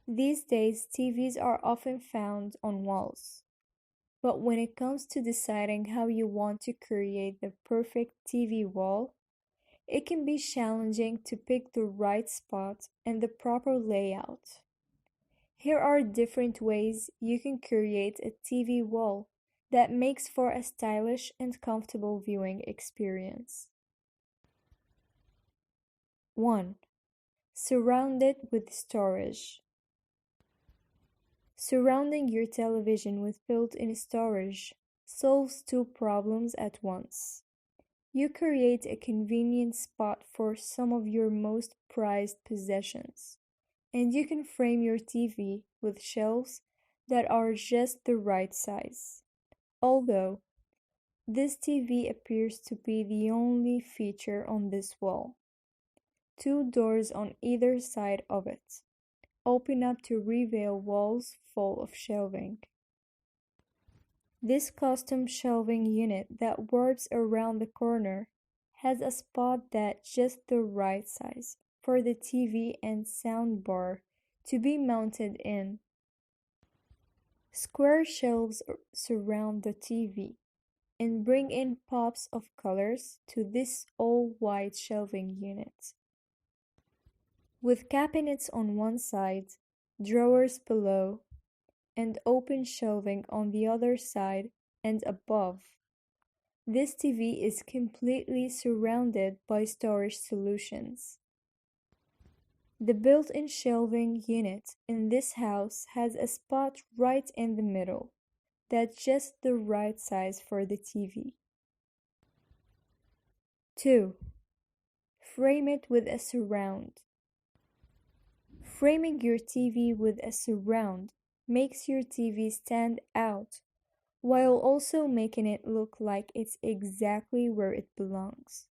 These days, TVs are often found on walls. But when it comes to deciding how you want to create the perfect TV wall, it can be challenging to pick the right spot and the proper layout. Here are different ways you can create a TV wall that makes for a stylish and comfortable viewing experience. 1. Surround it with storage. Surrounding your television with built-in storage solves two problems at once. You create a convenient spot for some of your most prized possessions, and you can frame your TV with shelves that are just the right size. Although, this TV appears to be the only feature on this wall. Two doors on either side of it open up to reveal walls full of shelving. This custom shelving unit that warps around the corner has a spot that's just the right size for the TV and sound bar to be mounted in. Square shelves surround the TV and bring in pops of colors to this all-white shelving unit. With cabinets on one side, drawers below, and open shelving on the other side and above, this TV is completely surrounded by storage solutions. The built-in shelving unit in this house has a spot right in the middle that's just the right size for the TV. 2. Frame it with a surround. Framing your TV with a surround makes your TV stand out while also making it look like it's exactly where it belongs.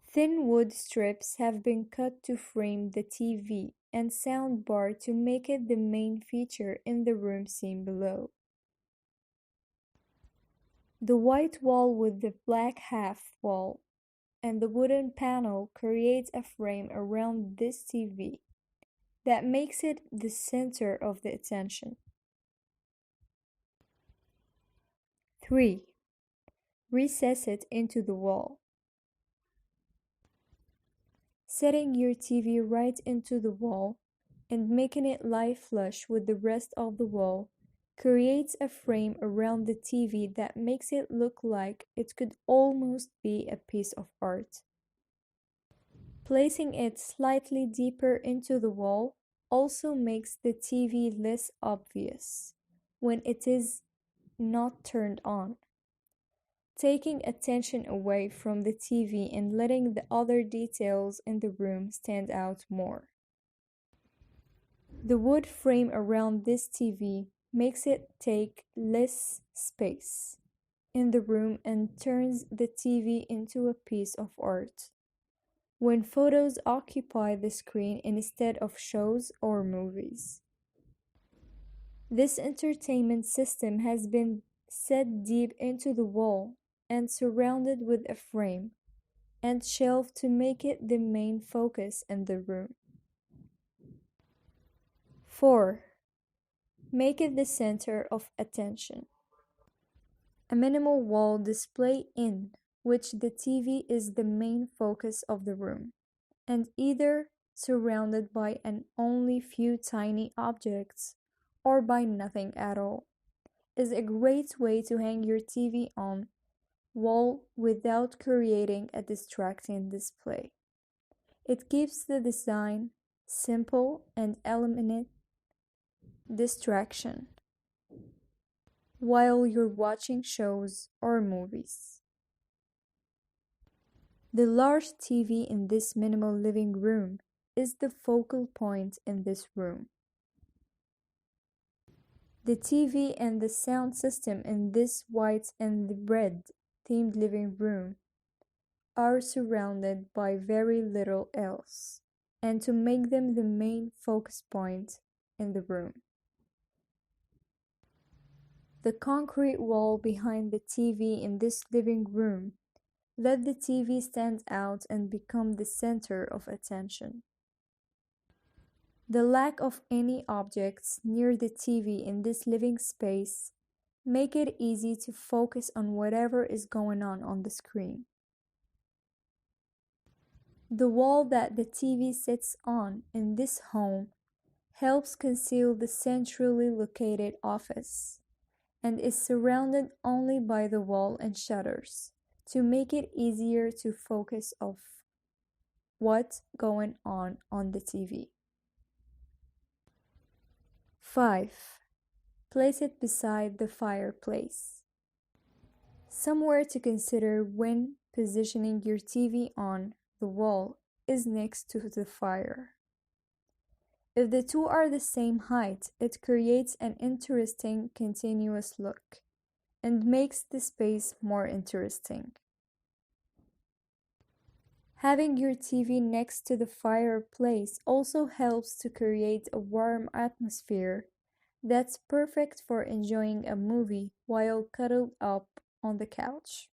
Thin wood strips have been cut to frame the TV and sound bar to make it the main feature in the room seen below. The white wall with the black half wall and the wooden panel creates a frame around this TV that makes it the center of the attention. 3. Recess it into the wall. Setting your TV right into the wall and making it lie flush with the rest of the wall creates a frame around the TV that makes it look like it could almost be a piece of art. Placing it slightly deeper into the wall also makes the TV less obvious when it is not turned on, taking attention away from the TV and letting the other details in the room stand out more. The wood frame around this TV makes it take less space in the room and turns the TV into a piece of art when photos occupy the screen instead of shows or movies. This entertainment system has been set deep into the wall and surrounded with a frame and shelf to make it the main focus in the room. 4. Make it the center of attention. A minimal wall display in which the TV is the main focus of the room, and either surrounded by an only few tiny objects or by nothing at all, is a great way to hang your TV on wall without creating a distracting display. It keeps the design simple and eliminates distraction while you're watching shows or movies. The large TV in this minimal living room is the focal point in this room. The TV and the sound system in this white and red themed living room are surrounded by very little else, and to make them the main focus point in the room. The concrete wall behind the TV in this living room let the TV stand out and become the center of attention. The lack of any objects near the TV in this living space make it easy to focus on whatever is going on the screen. The wall that the TV sits on in this home helps conceal the centrally located office and is surrounded only by the wall and shutters to make it easier to focus of what's going on the TV. 5. Place it beside the fireplace. Somewhere to consider when positioning your TV on the wall is next to the fire. If the two are the same height, it creates an interesting continuous look and makes the space more interesting. Having your TV next to the fireplace also helps to create a warm atmosphere that's perfect for enjoying a movie while cuddled up on the couch.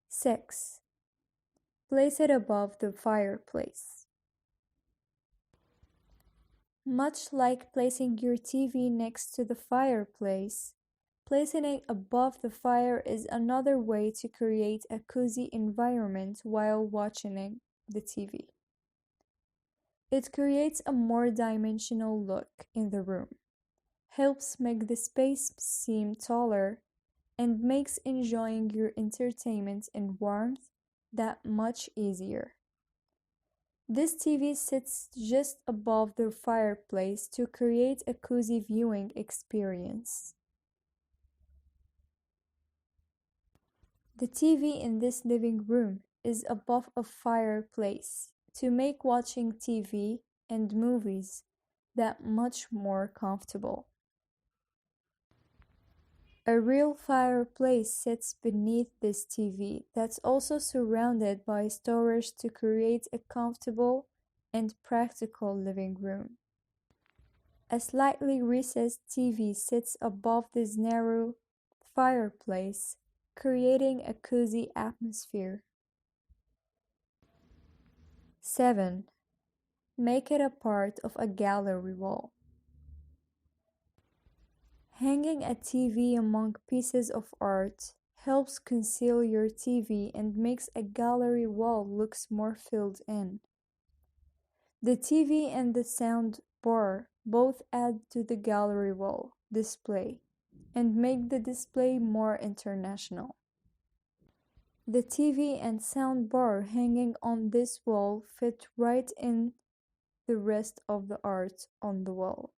6. Place it above the fireplace. Much like placing your TV next to the fireplace, placing it above the fire is another way to create a cozy environment while watching the TV. It creates a more dimensional look in the room, helps make the space seem taller, and makes enjoying your entertainment in warmth that much easier. This TV sits just above the fireplace to create a cozy viewing experience. The TV in this living room is above a fireplace to make watching TV and movies that much more comfortable. A real fireplace sits beneath this TV that's also surrounded by storage to create a comfortable and practical living room. A slightly recessed TV sits above this narrow fireplace, creating a cozy atmosphere. 7. Make it a part of a gallery wall. Hanging a TV among pieces of art helps conceal your TV and makes a gallery wall looks more filled in. The TV and the sound bar both add to the gallery wall display and make the display more international. The TV and sound bar hanging on this wall fit right in the rest of the art on the wall.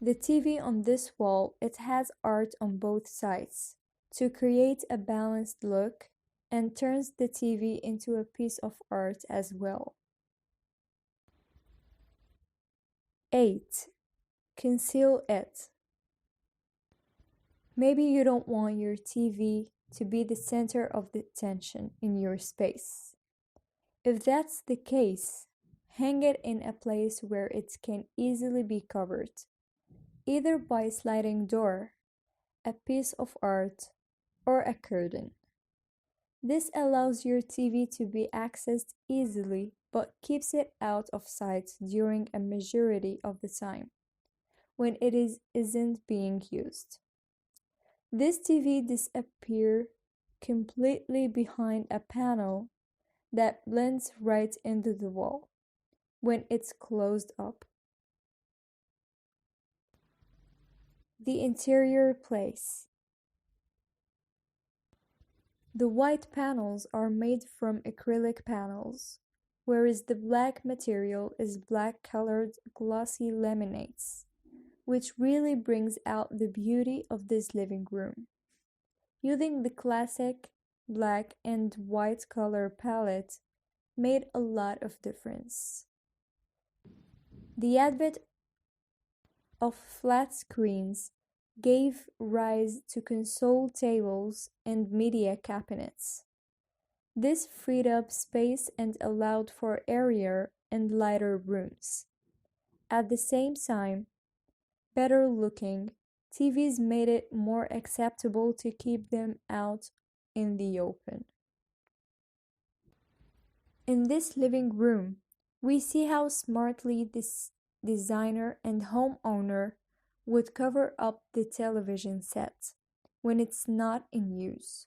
The TV on this wall, it has art on both sides to create a balanced look and turns the TV into a piece of art as well. 8. Conceal it. Maybe you don't want your TV to be the center of the attention in your space. If that's the case, hang it in a place where it can easily be covered, either by a sliding door, a piece of art, or a curtain. This allows your TV to be accessed easily but keeps it out of sight during a majority of the time when it isn't being used. This TV disappears completely behind a panel that blends right into the wall when it's closed up. The interior place. The white panels are made from acrylic panels, whereas the black material is black-colored glossy laminates, which really brings out the beauty of this living room. Using the classic black and white color palette made a lot of difference. The advent of flat screens gave rise to console tables and media cabinets. This freed up space and allowed for airier and lighter rooms. At the same time, better looking TVs made it more acceptable to keep them out in the open. In this living room, we see how smartly this designer and homeowner would cover up the television set when it's not in use.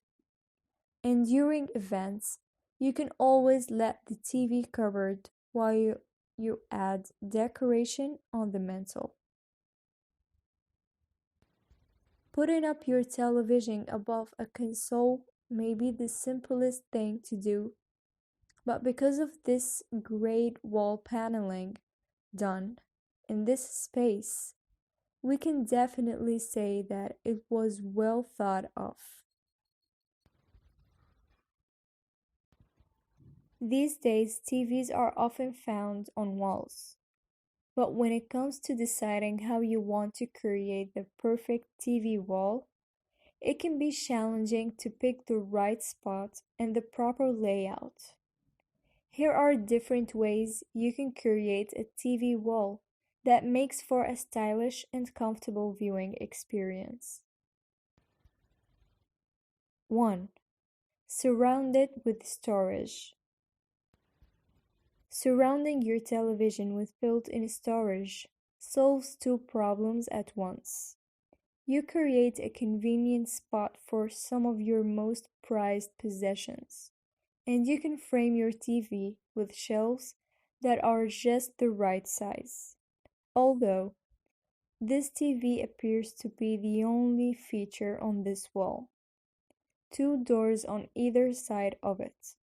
And during events, you can always let the TV covered while you add decoration on the mantel. Putting up your television above a console may be the simplest thing to do, but because of this great wall paneling done in this space, we can definitely say that it was well thought of. These days, TVs are often found on walls, but when it comes to deciding how you want to create the perfect TV wall, it can be challenging to pick the right spot and the proper layout. Here are different ways you can create a TV wall that makes for a stylish and comfortable viewing experience. 1. Surround it with storage. Surrounding your television with built-in storage solves two problems at once. You create a convenient spot for some of your most prized possessions, and you can frame your TV with shelves that are just the right size. Although, this TV appears to be the only feature on this wall. Two doors on either side of it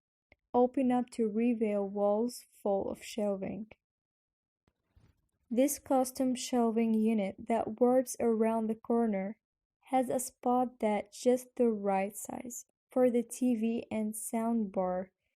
open up to reveal walls full of shelving. This custom shelving unit that works around the corner has a spot that's just the right size for the TV and sound bar